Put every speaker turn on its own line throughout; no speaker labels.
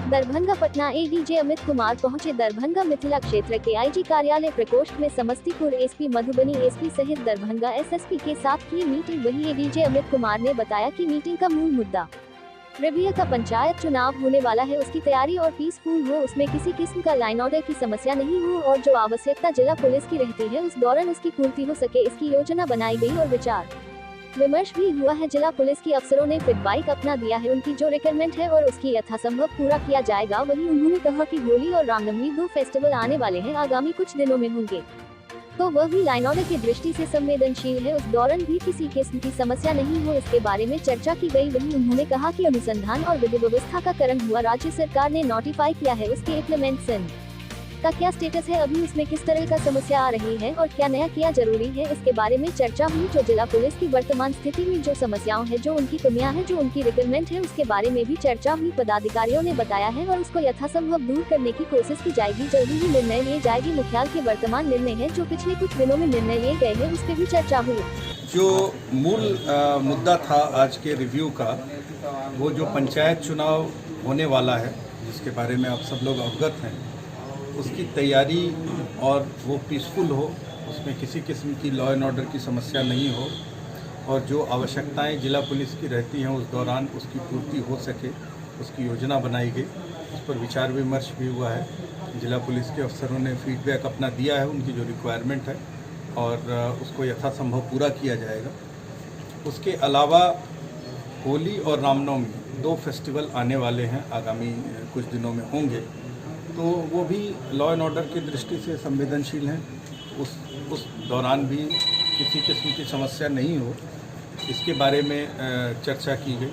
Darbhanga Patna ADJ Amit Kumar पहुंचे। दरभंगा मिथिला क्षेत्र के आईजी कार्यालय प्रकोष्ठ में समस्तीपुर एसपी मधुबनी एसपी सहित दरभंगा एसएसपी के साथ की मीटिंग। वहीं एडीजे अमित कुमार ने बताया कि मीटिंग का मूल मुद्दा रबिया का पंचायत चुनाव होने वाला है, उसकी तैयारी और पीसफुल हो, उसमें किसी किस्म का लाइन ऑर्डर की समस्या नहीं हो और जो आवश्यकता जिला पुलिस की रहती है उस दौरान उसकी पूर्ति हो सके, इसकी योजना बनाई गई और विचार विमर्श भी हुआ है। जिला पुलिस की अफसरों ने फीडबैक अपना दिया है, उनकी जो रिक्वायरमेंट है और उसकी यथासंभव पूरा किया जाएगा। वहीं उन्होंने कहा कि होली और रामनवमी 2 फेस्टिवल आने वाले हैं, आगामी कुछ दिनों में होंगे, तो वह भी लाइन ऑर्डर की दृष्टि से संवेदनशील है, उस दौरान भी किसी किस्म की समस्या नहीं हो, इसके बारे में चर्चा की गई। वहीं उन्होंने कहा कि अनुसंधान और विधि व्यवस्था का करण हुआ, राज्य सरकार ने नोटिफाई किया है, उसके इम्प्लीमेंटेशन का क्या स्टेटस है, अभी उसमें किस तरह का समस्या आ रही है और क्या नया किया जरूरी है, इसके बारे में चर्चा हुई। जो जिला पुलिस की वर्तमान स्थिति में जो समस्याओं है, जो उनकी कमियां हैं, जो उनकी रिक्वायरमेंट है, उसके बारे में भी चर्चा हुई। पदाधिकारियों ने बताया है और उसको यथासंभव दूर करने की कोशिश की जाएगी, जल्दी ही निर्णय लिए जाएगी। मुख्यालय के वर्तमान निर्णय है, जो पिछले कुछ दिनों में निर्णय लिए गए हैं, उस पर भी चर्चा हुई।
जो मूल मुद्दा था आज के रिव्यू का, वो जो पंचायत चुनाव होने वाला है, जिसके बारे में आप सब लोग अवगत हैं, उसकी तैयारी और वो पीसफुल हो, उसमें किसी किस्म की लॉ एंड ऑर्डर की समस्या नहीं हो और जो आवश्यकताएं जिला पुलिस की रहती हैं उस दौरान उसकी पूर्ति हो सके, उसकी योजना बनाई गई। उस पर विचार विमर्श भी हुआ है। जिला पुलिस के अफसरों ने फीडबैक अपना दिया है, उनकी जो रिक्वायरमेंट है, और उसको यथासंभव पूरा किया जाएगा। उसके अलावा होली और रामनवमी 2 फेस्टिवल आने वाले हैं, आगामी कुछ दिनों में होंगे, तो वो भी लॉ एंड ऑर्डर की दृष्टि से संवेदनशील हैं। उस दौरान भी किसी किस्म की समस्या नहीं हो, इसके बारे में चर्चा की गई।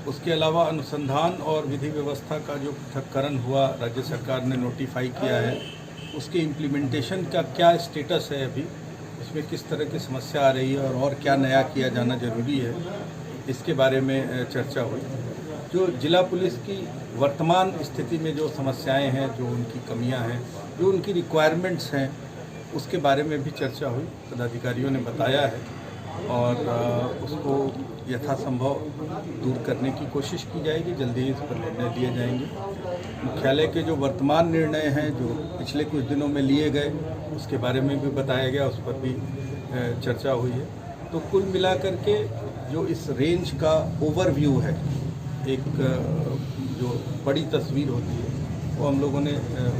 उसके अलावा अनुसंधान और विधि व्यवस्था का जो पृथक्करण हुआ, राज्य सरकार ने नोटिफाई किया है, उसके इम्प्लीमेंटेशन का क्या स्टेटस है, अभी उसमें किस तरह की समस्या आ रही है और क्या नया किया जाना जरूरी है, इसके बारे में चर्चा हुई। जो जिला पुलिस की वर्तमान स्थिति में जो समस्याएं हैं, जो उनकी कमियां हैं, जो उनकी रिक्वायरमेंट्स हैं, उसके बारे में भी चर्चा हुई। पदाधिकारियों ने बताया है और उसको यथासंभव दूर करने की कोशिश की जाएगी, जल्दी इस पर निर्णय लिए जाएंगे। मुख्यालय के जो वर्तमान निर्णय हैं, जो पिछले कुछ दिनों में लिए गए, उसके बारे में भी बताया गया, उस पर भी चर्चा हुई है। तो कुल मिलाकर के जो इस रेंज का ओवरव्यू है, एक जो बड़ी तस्वीर होती है, वो हम लोगों ने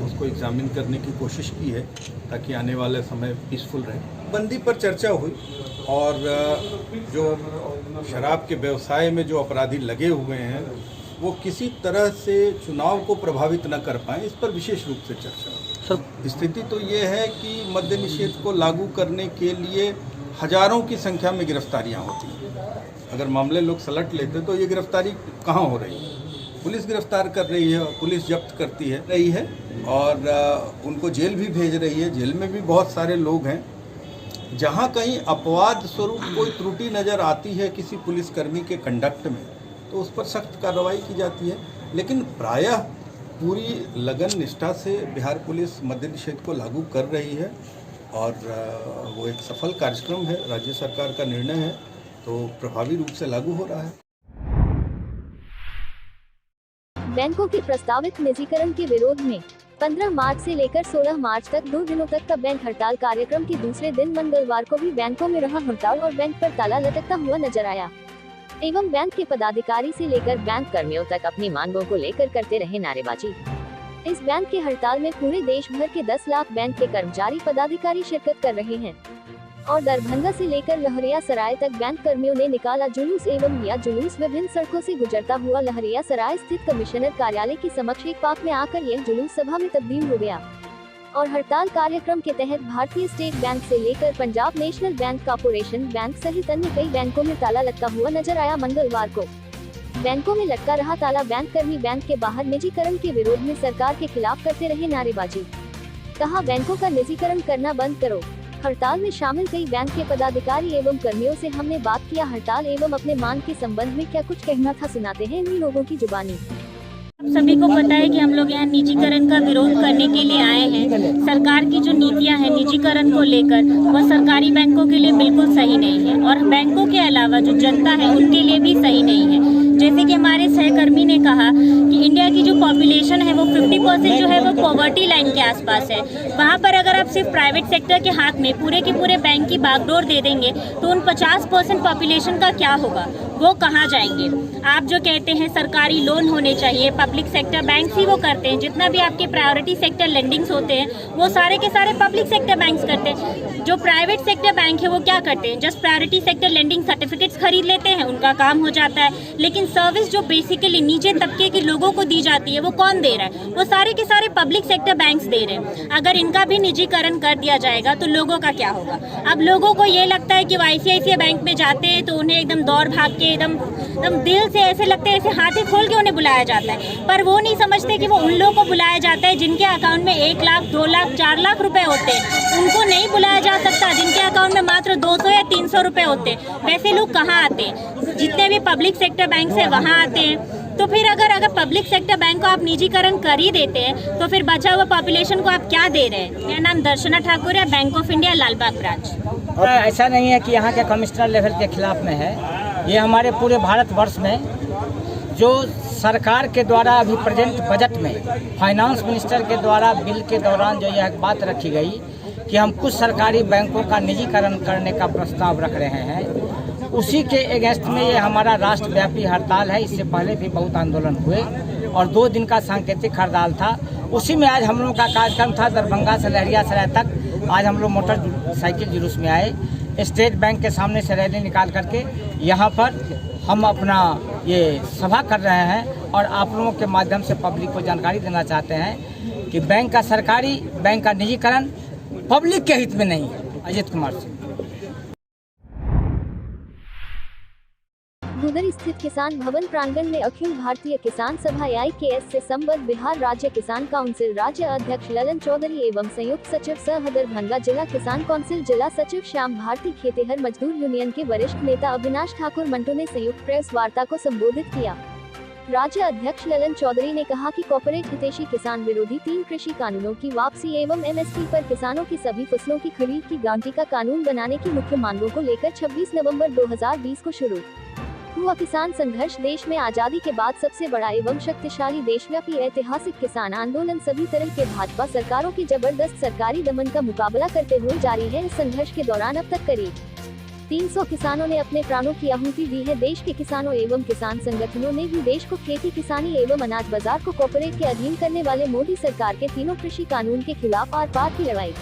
उसको एग्जामिन करने की कोशिश की है, ताकि आने वाले समय पीसफुल रहे। बंदी पर चर्चा हुई और जो शराब के व्यवसाय में जो अपराधी लगे हुए हैं, वो किसी तरह से चुनाव को प्रभावित न कर पाएँ, इस पर विशेष रूप से चर्चा हुई। स्थिति तो ये है कि मद्य निषेध को लागू करने के लिए हजारों की संख्या में गिरफ्तारियाँ होती हैं। अगर मामले लोग सलट लेते तो ये गिरफ्तारी कहाँ हो रही है? पुलिस गिरफ्तार कर रही है, पुलिस जब्त करती है रही है और उनको जेल भी भेज रही है। जेल में भी बहुत सारे लोग हैं। जहाँ कहीं अपवाद स्वरूप कोई त्रुटि नज़र आती है किसी पुलिसकर्मी के कंडक्ट में, तो उस पर सख्त कार्रवाई की जाती है। लेकिन प्रायः पूरी लगन निष्ठा से बिहार पुलिस मद्य निषेध को लागू कर रही है और वो एक सफल कार्यक्रम है, राज्य सरकार का निर्णय है, तो प्रभावी रूप से लागू हो रहा है।
बैंकों के प्रस्तावित निजीकरण के विरोध में 15 मार्च से लेकर 16 मार्च तक 2 दिनों तक का बैंक हड़ताल कार्यक्रम के दूसरे दिन मंगलवार को भी बैंकों में रहा हड़ताल और बैंक पर ताला लटकता हुआ नजर आया एवं बैंक के पदाधिकारी से लेकर बैंक कर्मियों तक अपनी मांगों को लेकर करते रहे नारेबाजी। इस बैंक के हड़ताल में पूरे देश भर के 10 लाख बैंक के कर्मचारी पदाधिकारी शिरकत कर रहे हैं और दरभंगा से लेकर लहरियासराय तक बैंक कर्मियों ने निकाला जुलूस एवं यह जुलूस विभिन्न सड़कों से गुजरता हुआ लहरियासराय स्थित कमिश्नर कार्यालय के समक्ष एक पार्क में आकर यह जुलूस सभा में तब्दील हो गया और हड़ताल कार्यक्रम के तहत भारतीय स्टेट बैंक से लेकर Punjab national bank, corporation bank सहित अन्य कई बैंकों में ताला लटका हुआ नजर आया। मंगलवार को बैंकों में लटका रहा ताला, बैंक कर्मी बैंक के बाहर निजीकरण के विरोध में सरकार के खिलाफ करते रहे नारेबाजी। कहा, बैंकों का निजीकरण करना बंद करो। हड़ताल में शामिल कई बैंक के पदाधिकारी एवं कर्मियों से हमने बात किया। हड़ताल एवं अपने मांग के संबंध में क्या कुछ कहना था, सुनाते हैं इन लोगों की जुबानी।
सभी को पता है कि हम लोग यहाँ निजीकरण का विरोध करने के लिए आए हैं। सरकार की जो नीतियाँ हैं निजीकरण को लेकर, वह सरकारी बैंकों के लिए बिल्कुल सही नहीं है और बैंकों के अलावा जो जनता है उनके लिए भी सही नहीं है। जैसे कि हमारे सहकर्मी ने कहा कि इंडिया की जो पॉपुलेशन है वो 50% जो है वो पॉवर्टी लाइन के आसपास है। वहाँ पर अगर आप सिर्फ प्राइवेट सेक्टर के हाथ में पूरे के पूरे बैंक की बागडोर दे देंगे तो उन 50% पॉपुलेशन का क्या होगा, वो कहाँ जाएंगे। आप जो कहते हैं सरकारी लोन होने चाहिए, पब्लिक सेक्टर बैंक ही वो करते हैं। जितना भी आपके प्रायोरिटी सेक्टर लेंडिंग्स होते हैं वो सारे के सारे पब्लिक सेक्टर बैंक्स करते हैं। जो प्राइवेट सेक्टर बैंक है वो क्या करते हैं, just priority sector lending certificates खरीद लेते हैं, उनका काम हो जाता है। लेकिन सर्विस जो बेसिकली नीचे तबके के लोगों को दी जाती है वो कौन दे रहा है, वो सारे के सारे पब्लिक सेक्टर बैंक्स दे रहे हैं। अगर इनका भी निजीकरण कर दिया जाएगा तो लोगों का क्या होगा। अब लोगों को ये लगता है कि वो ICICI बैंक में जाते हैं तो उन्हें एकदम दौड़ भाग के एकदम दिल से ऐसे लगता है, ऐसे हाथी खोल के उन्हें बुलाया जाता है, पर वो नहीं समझते कि वो उन लोगों को बुलाया जाता है जिनके अकाउंट में 1 लाख 2 लाख 4 लाख रुपए होते हैं। उनको नहीं बुलाया जा सकता जिनके अकाउंट में मात्र 200 या 300 रुपए होते हैं। वैसे लोग कहाँ आते हैं, जितने भी पब्लिक सेक्टर बैंक है वहाँ आते हैं। तो फिर अगर पब्लिक सेक्टर बैंक को आप निजीकरण कर ही देते हैं तो फिर बचा हुआ पॉपुलेशन को आप क्या दे रहे हैं। मेरा नाम दर्शना ठाकुर है, Bank of India Lalbaug branch.
और ऐसा नहीं है कि यहाँ के कमिश्नर लेवल के खिलाफ में है, ये हमारे पूरे भारतवर्ष में जो सरकार के द्वारा अभी प्रेजेंट बजट में फाइनेंस मिनिस्टर के द्वारा बिल के दौरान जो यह बात रखी गई कि हम कुछ सरकारी बैंकों का निजीकरण करने का प्रस्ताव रख रहे हैं, उसी के अगेंस्ट में ये हमारा राष्ट्रव्यापी हड़ताल है। इससे पहले भी बहुत आंदोलन हुए और 2 दिन का सांकेतिक हड़ताल था। उसी में आज हम लोगों का कार्यक्रम था दरभंगा से लहरियासराय तक। आज हम लोग मोटरसाइकिल जुलूस में आए, स्टेट बैंक के सामने से रैली निकाल करके यहाँ पर हम अपना ये सभा कर रहे हैं और आप लोगों के माध्यम से पब्लिक को जानकारी देना चाहते हैं कि बैंक का सरकारी बैंक का निजीकरण पब्लिक के हित में नहीं है। अजीत कुमार सिंह।
गुदर स्थित किसान भवन प्रांगण में अखिल भारतीय किसान सभा AIKS से संबद्ध बिहार राज्य किसान काउंसिल राज्य अध्यक्ष ललन चौधरी एवं संयुक्त सचिव सह दरभंगा जिला किसान काउंसिल जिला सचिव श्याम भारती खेतिहर मजदूर यूनियन के वरिष्ठ नेता अविनाश ठाकुर मंटो ने संयुक्त प्रेस वार्ता को संबोधित किया। राज्य अध्यक्ष ललन चौधरी ने कहा कि कॉर्पोरेट हितैषी किसान विरोधी 3 कृषि कानूनों की वापसी एवं MSP पर किसानों की सभी फसलों की खरीद की गारंटी का कानून बनाने की मुख्य मांगों को लेकर 26 नवंबर 2020 को शुरू हुआ किसान संघर्ष देश में आजादी के बाद सबसे बड़ा एवं शक्तिशाली देशव्यापी ऐतिहासिक किसान आंदोलन सभी तरह के भाजपा सरकारों की जबरदस्त सरकारी दमन का मुकाबला करते हुए जारी है। इस संघर्ष के दौरान अब तक करीब 300 किसानों ने अपने प्राणों की आहुति दी है। देश के किसानों एवं किसान संगठनों ने भी देश को खेती किसानी एवं अनाज बाजार को कॉर्पोरेट के अधीन करने वाले मोदी सरकार के तीनों कृषि कानून के खिलाफ आर पार की लड़ाई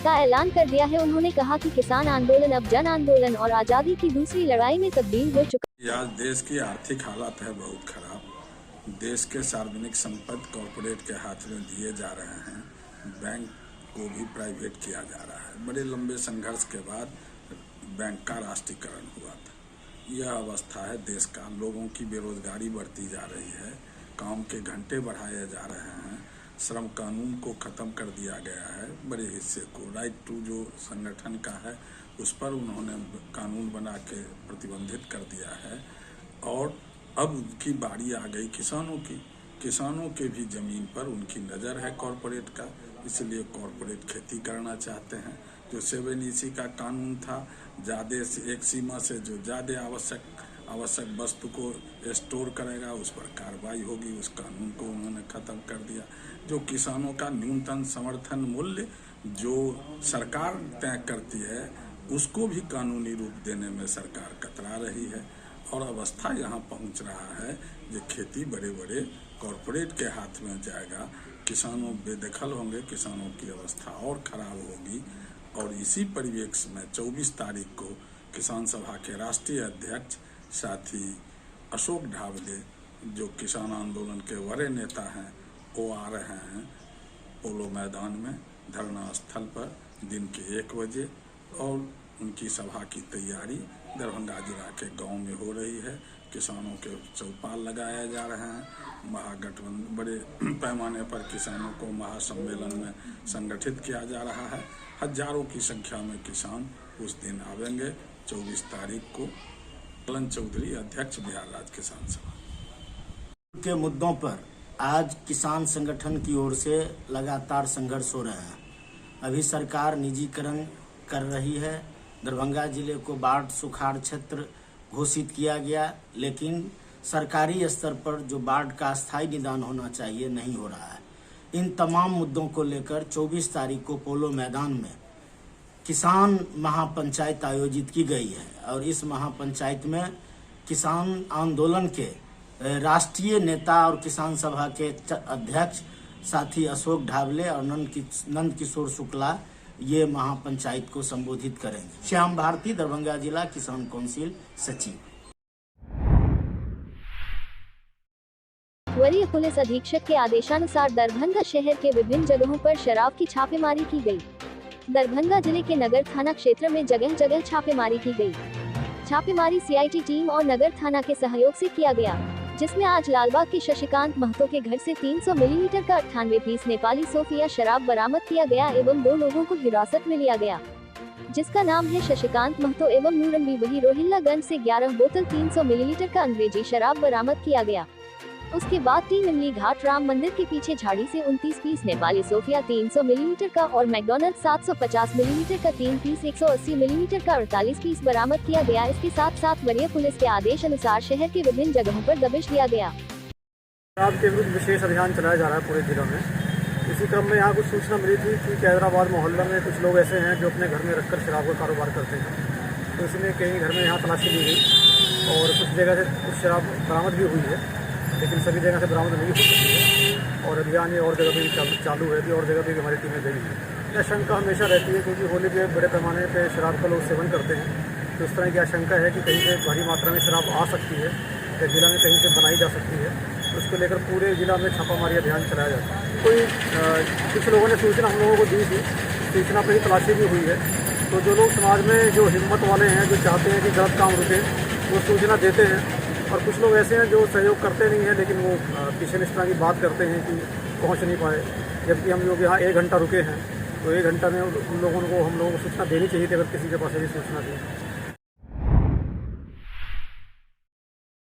का ऐलान कर दिया है। उन्होंने कहा कि किसान आंदोलन अब जन आंदोलन और आजादी की दूसरी लड़ाई में तब्दील हो चुका।
आज देश की आर्थिक हालत है बहुत खराब। देश के सार्वजनिक संपत्ति कॉर्पोरेट के हाथ में दिए जा रहे हैं, बैंक को भी प्राइवेट किया जा रहा है। बड़े लंबे संघर्ष के बाद बैंक का राष्ट्रीयकरण हुआ था। यह अवस्था है देश का। लोगों की बेरोजगारी बढ़ती जा रही है, काम के घंटे बढ़ाए जा रहे हैं, श्रम कानून को खत्म कर दिया गया है। बड़े हिस्से को राइट टू जो संगठन का है उस पर उन्होंने कानून बना के प्रतिबंधित कर दिया है। और अब उनकी बारी आ गई किसानों की। किसानों के भी जमीन पर उनकी नज़र है कॉरपोरेट का, इसलिए कॉरपोरेट खेती करना चाहते हैं। जो 7EC का कानून था, ज़्यादा एक सीमा से जो ज़्यादा आवश्यक वस्तु को स्टोर करेगा उस पर कार्रवाई होगी, उस कानून को उन्होंने ख़त्म कर दिया। जो किसानों का न्यूनतम समर्थन मूल्य जो सरकार तय करती है उसको भी कानूनी रूप देने में सरकार कतरा रही है। और अवस्था यहाँ पहुँच रहा है जो खेती बड़े बड़े कॉरपोरेट के हाथ में जाएगा, किसानों बेदखल होंगे, किसानों की अवस्था और खराब होगी। और इसी परिवेश में 24 तारीख को किसान सभा के राष्ट्रीय अध्यक्ष साथी अशोक ढाबले जो किसान आंदोलन के वरीय नेता हैं वो आ रहे हैं पोलो मैदान में धरना स्थल पर दिन के 1 बजे। और उनकी सभा की तैयारी दरभंगा जिला के गांव में हो रही है। किसानों के चौपाल लगाए जा रहे हैं। महागठबंधन बड़े पैमाने पर किसानों को महासम्मेलन में संगठित किया जा रहा है। हजारों की संख्या में किसान उस दिन आवेंगे 24 तारीख को। ललन चौधरी अध्यक्ष बिहार राज्य किसान सभा
के मुद्दों पर आज किसान संगठन की ओर से लगातार संघर्ष हो रहा है। अभी सरकार निजीकरण कर रही है। दरभंगा जिले को बाढ़ सुखाड़ क्षेत्र घोषित किया गया, लेकिन सरकारी स्तर पर जो बाढ़ का स्थायी निदान होना चाहिए नहीं हो रहा है। इन तमाम मुद्दों को लेकर 24 तारीख को पोलो मैदान में किसान महापंचायत आयोजित की गई है और इस महापंचायत में किसान आंदोलन के राष्ट्रीय नेता और किसान सभा के अध्यक्ष साथी अशोक ढाबले और नंद किशोर शुक्ला ये महापंचायत को संबोधित करेंगे। श्याम भारती, दरभंगा जिला किसान कौंसिल सचिव।
वरीय पुलिस अधीक्षक के आदेशानुसार दरभंगा शहर के विभिन्न जगहों पर शराब की छापेमारी की गई। दरभंगा जिले के नगर थाना क्षेत्र में जगह जगह छापेमारी की गई। छापेमारी सीआईटी टीम और नगर थाना के सहयोग से किया गया, जिसमें आज लालबाग के शशिकांत महतो के घर से 300 मिलीलीटर का 98 पीस नेपाली सोफिया शराब बरामद किया गया एवं 2 लोगों को हिरासत में लिया गया, जिसका नाम है शशिकांत महतो एवं नूरनबी। वही रोहिल्लागंज से 11 बोतल 300 मिलीलीटर का अंग्रेजी शराब बरामद किया गया। उसके बाद 3 इमली घाट राम मंदिर के पीछे झाड़ी से 29 पीस नेपाली सोफिया 300 मिलीलीटर का और मैकडॉनल्ड 750 मिलीलीटर का 3 पीस 180 मिलीलीटर का 48 पीस बरामद किया गया। इसके साथ साथ वरीय पुलिस के आदेश अनुसार शहर के विभिन्न जगहों पर दबिश दिया गया।
शराब के विरुद्ध विशेष अभियान चलाया जा रहा है पूरे जिला में। इसी क्रम में यहाँ कुछ सूचना मिली थी कि हैदराबाद मोहल्ला में कुछ लोग ऐसे हैं जो अपने घर में रखकर शराब का कारोबार करते हैं, तो इसमें कहीं घर में यहाँ तलाशी ली गई और कुछ जगह से कुछ शराब बरामद भी हुई है, लेकिन सभी जगह से बरामद नहीं हो सकती है और अभियान ये और जगह भी चालू है कि और जगह भी हमारी टीमें गई है। यह आशंका हमेशा रहती है क्योंकि होली पे बड़े पैमाने पे शराब का लोग सेवन करते हैं, तो इस तरह की आशंका है कि कहीं से भारी मात्रा में शराब आ सकती है या जिला में कहीं से बनाई जा सकती है, तो उसको लेकर पूरे जिला में छापामारी अभियान चलाया जाता है। कुछ लोगों ने सूचना हम लोगों को दी थी, सूचना पर ही तलाशी भी हुई है, तो जो लोग समाज में जो हिम्मत वाले हैं, जो चाहते हैं कि गलत काम रुके, वो सूचना देते हैं और कुछ लोग ऐसे हैं जो सहयोग करते नहीं हैं, लेकिन वो पीछे इस तरह की बात करते हैं कि पहुंच नहीं पाए, जबकि हम लोग यहाँ 1 घंटा रुके हैं, तो 1 घंटा में उन लोगों को हम लोगों को सूचना देनी चाहिए थी अगर किसी के पास ऐसी सूचना थी।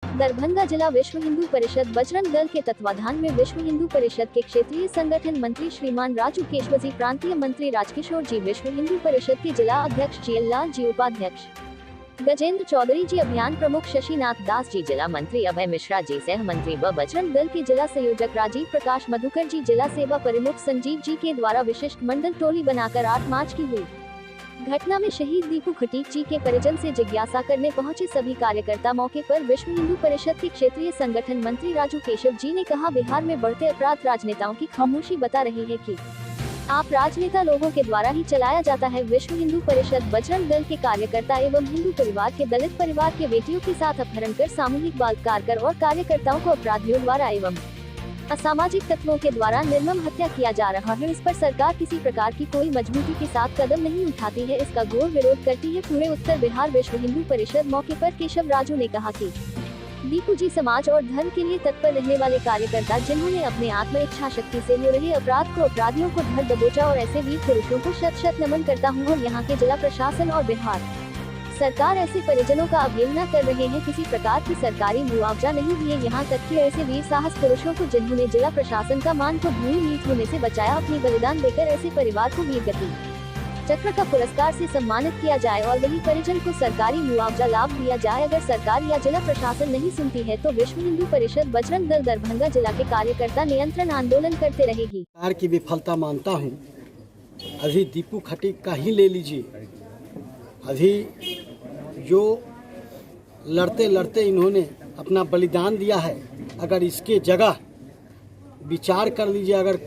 दरभंगा जिला विश्व हिंदू परिषद बजरंग दल के तत्वाधान में विश्व हिंदू परिषद के क्षेत्रीय संगठन मंत्री श्रीमान राजू केशवजी, प्रांतीय मंत्री राजकिशोर जी, विश्व हिंदू परिषद के जिला अध्यक्ष जीएल लाल जी, उपाध्यक्ष गजेंद्र चौधरी जी, अभियान प्रमुख शशिनाथ दास जी, जिला मंत्री अभय मिश्रा जी, सह मंत्री व बजरंग दल के जिला संयोजक राजीव प्रकाश मधुकर जी, जिला सेवा प्रमुख संजीव जी के द्वारा विशिष्ट मंडल टोली बनाकर 8 मार्च की हुई। घटना में शहीद दीपू खटीक जी के परिजन से जिज्ञासा करने पहुंचे सभी कार्यकर्ता। मौके पर विश्व हिंदू परिषद के क्षेत्रीय संगठन मंत्री राजू केशव जी ने कहा, बिहार में बढ़ते अपराध राजनेताओं की खामोशी बता रही है कि आप राजनेता लोगों के द्वारा ही चलाया जाता है। विश्व हिंदू परिषद बजरंग दल के कार्यकर्ता एवं हिंदू परिवार के दलित परिवार के बेटियों के साथ अपहरण कर सामूहिक बलात्कार कर और कार्यकर्ताओं को अपराधियों द्वारा एवं असामाजिक तत्वों के द्वारा निर्मम हत्या किया जा रहा है। इस पर सरकार किसी प्रकार की कोई मजबूती के साथ कदम नहीं उठाती है, इसका घोर विरोध करती है पूरे उत्तर बिहार विश्व हिंदू परिषद। मौके पर केशव राजू ने कहा कि दीपू जी समाज और धर्म के लिए तत्पर रहने वाले कार्यकर्ता, जिन्होंने अपने आत्म इच्छा शक्ति से हो रहे अपराध को, अपराधियों को धर दबोचा और ऐसे वीर पुरुषों को शत शत नमन करता हूँ। और यहाँ के जिला प्रशासन और बिहार सरकार ऐसे परिजनों का अवहेलना कर रहे हैं, किसी प्रकार की सरकारी मुआवजा नहीं दिए। यहाँ तक कि ऐसे वीर साहस पुरुषों को, जिन्होंने जिला प्रशासन का मान को भूमि नीत होने से बचाया, अपनी बलिदान देकर ऐसे परिवार को वीर गति चक्र का पुरस्कार से सम्मानित किया जाए और वही परिजन को सरकारी मुआवजा लाभ दिया जाए। अगर सरकार या जिला प्रशासन नहीं सुनती है तो विश्व हिंदू परिषद बजरंग दल दरभंगा जिला के कार्यकर्ता नियंत्रण आंदोलन करते रहेगी।
सरकार की विफलता मानता हूँ। अभी दीपू खटीक का ही ले लीजिए, अभी जो लड़ते लड़ते इन्होंने अपना बलिदान दिया है, अगर इसके जगह विचार कर लीजिए, अगर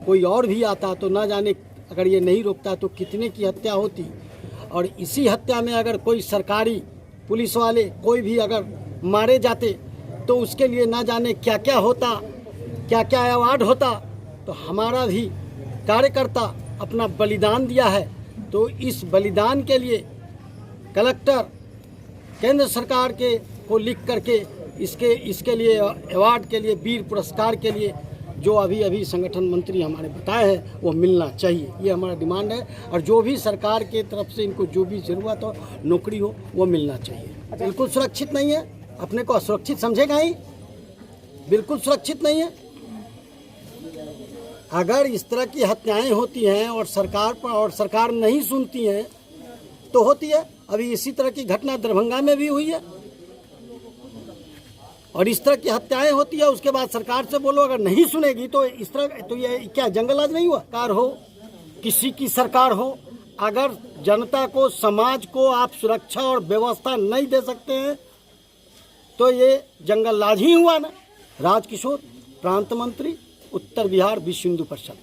कोई और भी आता तो ना जाने, अगर ये नहीं रोकता तो कितने की हत्या होती। और इसी हत्या में अगर कोई सरकारी पुलिस वाले कोई भी अगर मारे जाते तो उसके लिए ना जाने क्या क्या होता, क्या क्या अवार्ड होता। तो हमारा भी कार्यकर्ता अपना बलिदान दिया है, तो इस बलिदान के लिए कलेक्टर केंद्र सरकार के को लिख करके इसके लिए अवार्ड के लिए, वीर पुरस्कार के लिए जो अभी संगठन मंत्री हमारे बताए हैं वो मिलना चाहिए, ये हमारा डिमांड है। और जो भी सरकार के तरफ से इनको जो भी ज़रूरत हो, नौकरी हो, वो मिलना चाहिए। बिल्कुल सुरक्षित नहीं है, अपने को असुरक्षित समझेगा ही, बिल्कुल सुरक्षित नहीं है। अगर इस तरह की हत्याएं होती हैं और सरकार नहीं सुनती है तो होती है। अभी इसी तरह की घटना दरभंगा में भी हुई है, और इस तरह की हत्याएं होती है, उसके बाद सरकार से बोलो अगर नहीं सुनेगी तो इस तरह, तो ये क्या जंगल आज नहीं हुआ? सरकार हो, किसी की सरकार हो, अगर जनता को, समाज को आप सुरक्षा और व्यवस्था नहीं दे सकते हैं तो ये जंगल राज ही हुआ ना। राजकिशोर, प्रांत मंत्री, उत्तर बिहार विश्व हिंदू परिषद।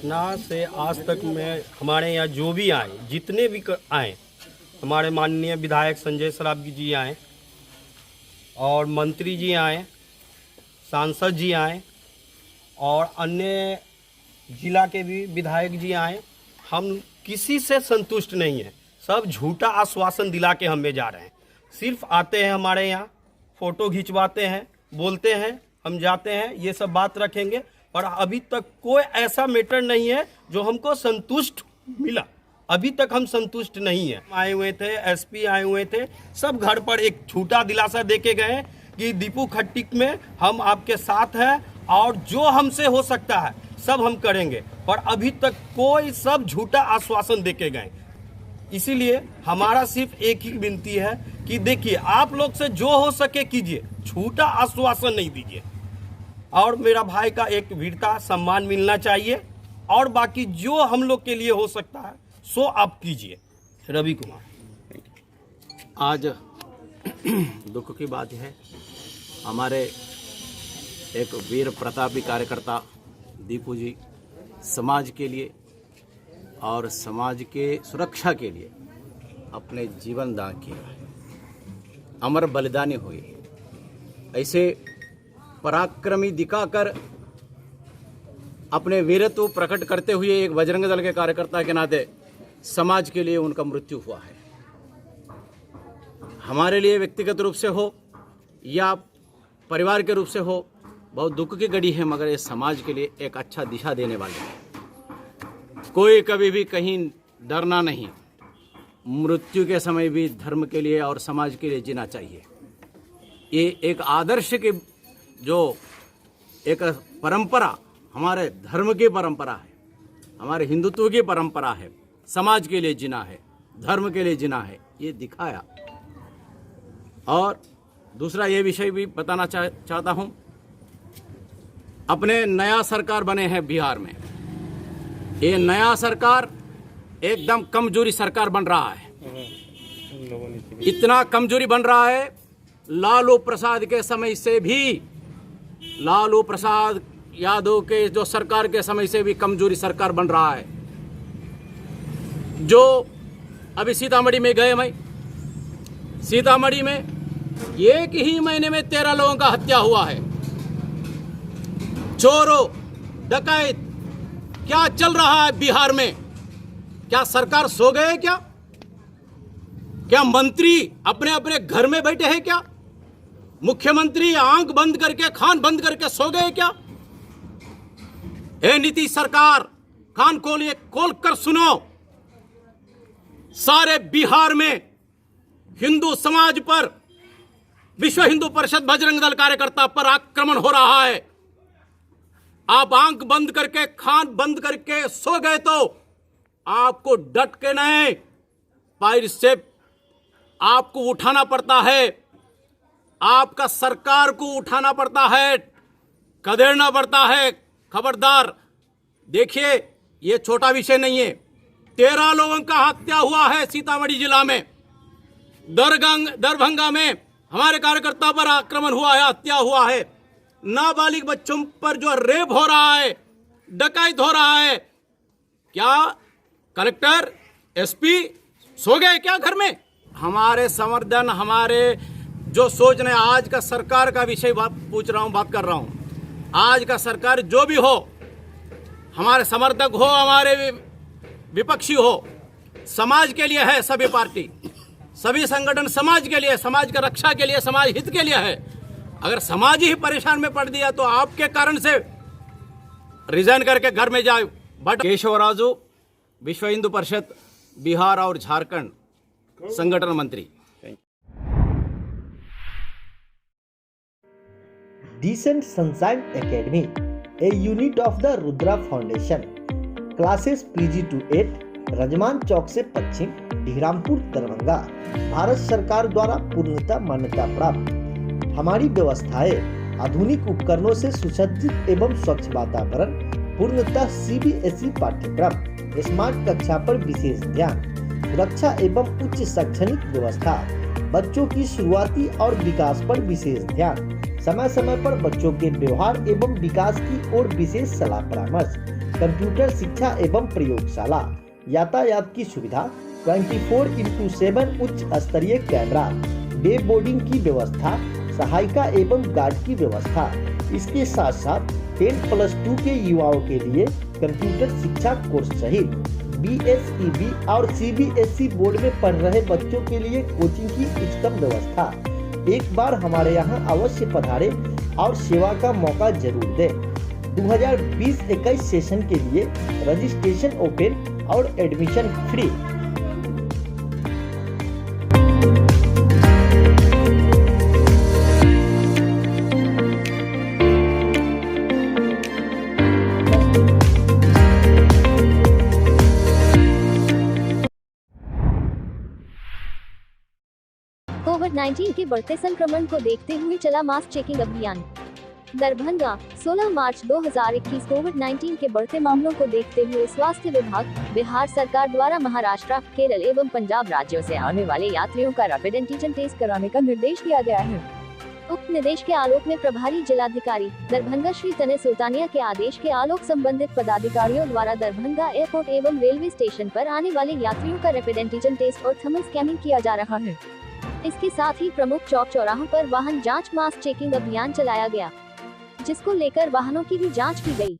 ना से आज तक में हमारे यहाँ जो भी आए, जितने भी आए, हमारे माननीय विधायक संजय सरावगी जी आए और मंत्री जी आए, सांसद जी आए और अन्य जिला के भी विधायक जी आए, हम किसी से संतुष्ट नहीं हैं। सब झूठा आश्वासन दिला के हमें जा रहे हैं। सिर्फ आते हैं हमारे यहाँ, फ़ोटो खिंचवाते हैं, बोलते हैं, हम जाते हैं, ये सब बात रखेंगे, और अभी तक कोई ऐसा मैटर नहीं है जो हमको संतुष्ट मिला। अभी तक हम संतुष्ट नहीं है। आए हुए थे, एसपी आए हुए थे, सब घर पर एक झूठा दिलासा देके गए कि दीपू खट्टिक में हम आपके साथ हैं और जो हमसे हो सकता है सब हम करेंगे, पर अभी तक कोई, सब झूठा आश्वासन देके गए। इसीलिए हमारा सिर्फ एक ही विनती है कि देखिए, आप लोग से जो हो सके कीजिए, झूठा आश्वासन नहीं दीजिए। और मेरा भाई का एक वीरता सम्मान मिलना चाहिए, और बाकी जो हम लोग के लिए हो सकता है सो आप कीजिए। रवि कुमार।
आज दुख की बात है, हमारे एक वीर प्रतापी कार्यकर्ता दीपू जी समाज के लिए और समाज के सुरक्षा के लिए अपने जीवन दान किया, अमर बलिदानी हुए। ऐसे पराक्रमी दिखाकर अपने वीरत्व प्रकट करते हुए एक बजरंग दल के कार्यकर्ता के नाते समाज के लिए उनका मृत्यु हुआ है। हमारे लिए व्यक्तिगत रूप से हो या परिवार के रूप से हो, बहुत दुख की घड़ी है, मगर ये समाज के लिए एक अच्छा दिशा देने वाले हैं। कोई कभी भी कहीं डरना नहीं, मृत्यु के समय भी धर्म के लिए और समाज के लिए जीना चाहिए। ये एक आदर्श के, जो एक परंपरा, हमारे धर्म की परंपरा है, हमारे हिंदुत्व की परंपरा है, समाज के लिए जीना है, धर्म के लिए जीना है, ये दिखाया। और दूसरा ये विषय भी बताना चाहता हूँ, अपने नया सरकार बने हैं बिहार में, ये नया सरकार एकदम कमजोरी सरकार बन रहा है। इतना कमजोरी बन रहा है, लालू प्रसाद के समय से भी, लालू प्रसाद यादव के जो सरकार के समय से भी कमजोरी सरकार बन रहा है। जो अभी सीतामढ़ी में गए, मैं सीतामढ़ी में एक ही महीने में 13 लोगों का हत्या हुआ है। चोरों, डकैत, क्या चल रहा है बिहार में? क्या सरकार सो गए क्या? क्या मंत्री अपने अपने घर में बैठे हैं क्या? मुख्यमंत्री आंख बंद करके, कान बंद करके सो गए क्या? ए नीतीश सरकार, कान खोल कर सुनो। सारे बिहार में हिंदू समाज पर, विश्व हिंदू परिषद बजरंग दल कार्यकर्ता पर आक्रमण हो रहा है। आप आंख बंद करके, कान बंद करके सो गए तो आपको डट के नहीं, पैर से आपको उठाना पड़ता है, आपका सरकार को उठाना पड़ता है, खदेड़ना पड़ता है। खबरदार। देखिए, ये छोटा विषय नहीं है। 13 लोगों का हत्या हुआ है सीतामढ़ी जिला में। दरभंगा में हमारे कार्यकर्ता पर आक्रमण हुआ है, हत्या हुआ है। नाबालिग बच्चों पर जो रेप हो रहा है, डकैत हो रहा है। क्या कलेक्टर, एसपी सो गए क्या घर में? हमारे संवर्धन, हमारे जो सोच रहे, आज का सरकार का विषय पूछ रहा हूं, बात कर रहा हूं। आज का सरकार जो भी हो, हमारे समर्थक हो, हमारे विपक्षी हो, समाज के लिए है। सभी पार्टी, सभी संगठन समाज के लिए, समाज की रक्षा के लिए, समाज हित के लिए है। अगर समाज ही परेशान में पड़ दिया तो आपके कारण से रिजाइन करके घर में जाए। बट केशवराजू, विश्व हिंदू परिषद बिहार और झारखंड संगठन मंत्री।
Decent Sunshine Academy, a unit of the Rudra Foundation. Classes PG to 8, Ramzan चौक से पश्चिम, ढीरामपुर, दरभंगा। भारत सरकार द्वारा पूर्णतः मान्यता प्राप्त। हमारी व्यवस्थाएं आधुनिक उपकरणों से सुसज्जित एवं स्वच्छ वातावरण, पूर्णतः CBSE पाठ्यक्रम, स्मार्ट कक्षा पर विशेष ध्यान, सुरक्षा एवं उच्च शैक्षणिक व्यवस्था, बच्चों की शुरुआती और विकास पर विशेष ध्यान, समय समय पर बच्चों के व्यवहार एवं विकास की ओर विशेष सलाह परामर्श, कंप्यूटर शिक्षा एवं प्रयोगशाला, यातायात की सुविधा, 24/7 उच्च स्तरीय कैमरा, डे बोर्डिंग की व्यवस्था, सहायिका एवं गार्ड की व्यवस्था। इसके साथ साथ 10+2 के युवाओं के लिए कंप्यूटर शिक्षा कोर्स सहित BSEB और CBSE बोर्ड में पढ़ रहे बच्चों के लिए कोचिंग की उच्चतम व्यवस्था। एक बार हमारे यहाँ अवश्य पधारे और सेवा का मौका जरूर दें। 2020-21 सेशन के लिए रजिस्ट्रेशन ओपन और एडमिशन फ्री।
कोविड-19 के बढ़ते संक्रमण को देखते हुए चला मास चेकिंग अभियान। दरभंगा 16 मार्च 2021 कोविड-19 के बढ़ते मामलों को देखते हुए स्वास्थ्य विभाग, बिहार सरकार द्वारा महाराष्ट्र, केरल एवं पंजाब राज्यों से आने वाले यात्रियों का रैपिड एंटीजन टेस्ट कराने का निर्देश दिया गया है। उक्त निर्देश के आलोक में प्रभारी जिलाधिकारी दरभंगा श्री तने सुल्तानिया के आदेश के आलोक संबंधित पदाधिकारियों द्वारा दरभंगा एयरपोर्ट एवं रेलवे स्टेशन पर आने वाले यात्रियों का रैपिड एंटीजन टेस्ट और थर्मल स्कैनिंग किया जा रहा है। इसके साथ ही प्रमुख चौक चौराहों पर वाहन जांच मास चेकिंग अभियान चलाया गया, जिसको लेकर वाहनों की भी जांच की गई।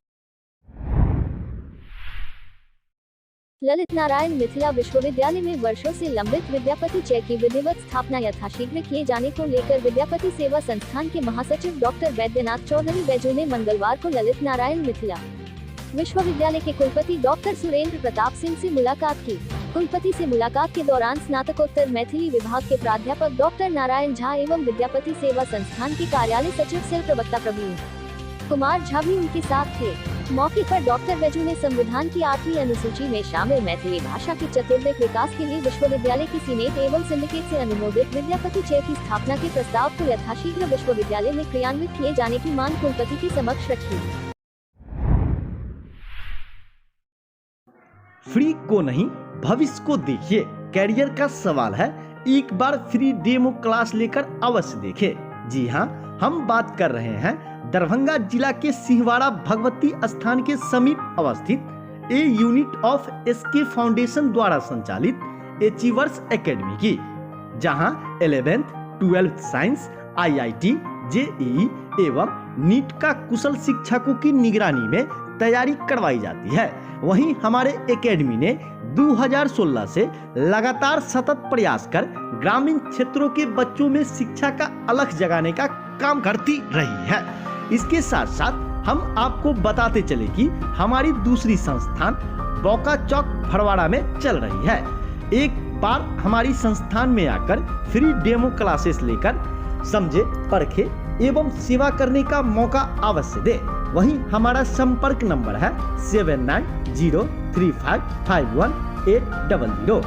ललित नारायण मिथिला विश्वविद्यालय में वर्षों से लंबित विद्यापति चय की विधिवत स्थापना यथाशीघ्र किए जाने को लेकर विद्यापति सेवा संस्थान के महासचिव डॉक्टर वैद्यनाथ चौधरी बैजू ने मंगलवार को ललित नारायण मिथिला विश्वविद्यालय के कुलपति डॉक्टर सुरेंद्र प्रताप सिंह से मुलाकात की। कुलपति से मुलाकात के दौरान स्नातकोत्तर मैथिली विभाग के प्राध्यापक डॉक्टर नारायण झा एवं विद्यापति सेवा संस्थान के कार्यालय सचिव सह प्रवक्ता प्रवीण कुमार झा भी उनके साथ थे। मौके पर डॉक्टर बैजू ने संविधान की 8वीं अनुसूची में शामिल मैथिली भाषा के चतुर्दिक विकास के लिए विश्वविद्यालय की सीनेट एवं सिंडिकेट से अनुमोदित विद्यापति चय की स्थापना के प्रस्ताव को यथाशीघ्र विश्वविद्यालय में क्रियान्वित किए जाने की मांग कुलपति के समक्ष रखी।
फ्री को नहीं, भविष्य को देखिए, कैरियर का सवाल है। एक बार फ्री डेमो क्लास लेकर अवश्य देखें। जी हाँ, हम बात कर रहे हैं दरभंगा जिला के सिंहवाड़ा भगवती स्थान के समीप अवस्थित a unit of SK foundation द्वारा संचालित अचीवर्स एकेडमी की, जहां 11th, 12th science, IIT, JEE एवं नीट का कुशल शिक्षकों की निगरानी में तैयारी करवाई जाती है। वहीं हमारे एकेडमी ने 2016 से लगातार सतत प्रयास कर ग्रामीण क्षेत्रों के बच्चों में शिक्षा का अलख जगाने का काम करती रही है। इसके साथ साथ हम आपको बताते चले कि हमारी दूसरी संस्थान बौका चौक भरवाड़ा में चल रही है। एक बार हमारी संस्थान में आकर फ्री डेमो क्लासेस लेकर समझे, परखे एवं सेवा करने का मौका अवश्य दे। वहीं हमारा संपर्क नंबर है 7903551800।